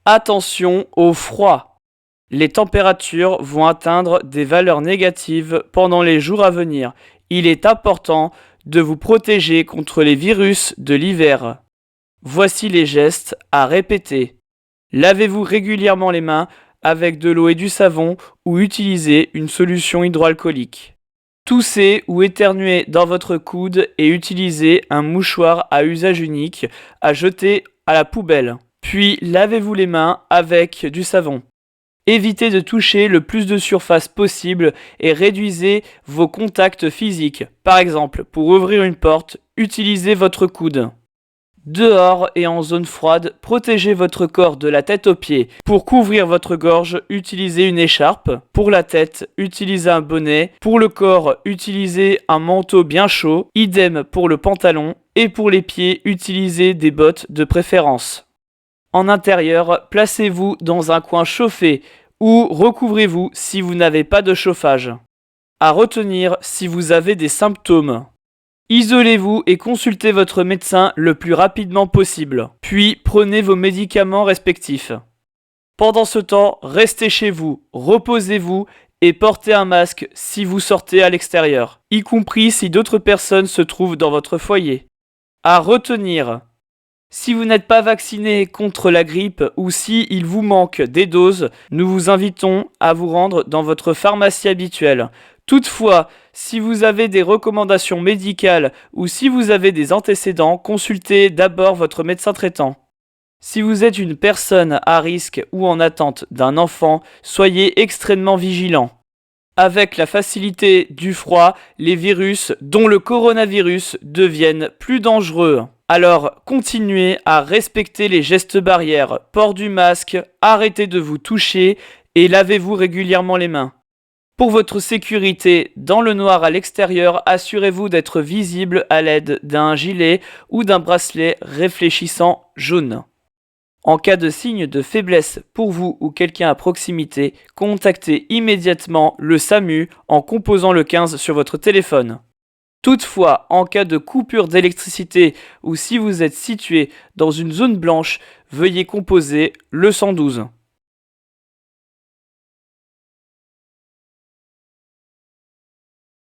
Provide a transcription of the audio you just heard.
Attention au froid. Les températures vont atteindre des valeurs négatives pendant les jours à venir. Il est important de vous protéger contre les virus de l'hiver. Voici les gestes à répéter. Lavez-vous régulièrement les mains avec de l'eau et du savon ou utilisez une solution hydroalcoolique. Toussez ou éternuez dans votre coude et utilisez un mouchoir à usage unique à jeter à la poubelle. Puis lavez-vous les mains avec du savon. Évitez de toucher le plus de surface possible et réduisez vos contacts physiques. Par exemple, pour ouvrir une porte, utilisez votre coude. Dehors et en zone froide, protégez votre corps de la tête aux pieds. Pour couvrir votre gorge, utilisez une écharpe. Pour la tête, utilisez un bonnet. Pour le corps, utilisez un manteau bien chaud. Idem pour le pantalon. Et pour les pieds, utilisez des bottes de préférence. En intérieur, placez-vous dans un coin chauffé ou recouvrez-vous si vous n'avez pas de chauffage. À retenir si vous avez des symptômes. Isolez-vous et consultez votre médecin le plus rapidement possible. Puis prenez vos médicaments respectifs. Pendant ce temps, restez chez vous, reposez-vous et portez un masque si vous sortez à l'extérieur, y compris si d'autres personnes se trouvent dans votre foyer. À retenir. Si vous n'êtes pas vacciné contre la grippe ou si il vous manque des doses, nous vous invitons à vous rendre dans votre pharmacie habituelle. Toutefois, si vous avez des recommandations médicales ou si vous avez des antécédents, consultez d'abord votre médecin traitant. Si vous êtes une personne à risque ou en attente d'un enfant, soyez extrêmement vigilant. Avec la facilité du froid, les virus, dont le coronavirus, deviennent plus dangereux. Alors, continuez à respecter les gestes barrières, port du masque, arrêtez de vous toucher et lavez-vous régulièrement les mains. Pour votre sécurité, dans le noir à l'extérieur, assurez-vous d'être visible à l'aide d'un gilet ou d'un bracelet réfléchissant jaune. En cas de signe de faiblesse pour vous ou quelqu'un à proximité, contactez immédiatement le SAMU en composant le 15 sur votre téléphone. Toutefois, en cas de coupure d'électricité ou si vous êtes situé dans une zone blanche, veuillez composer le 112.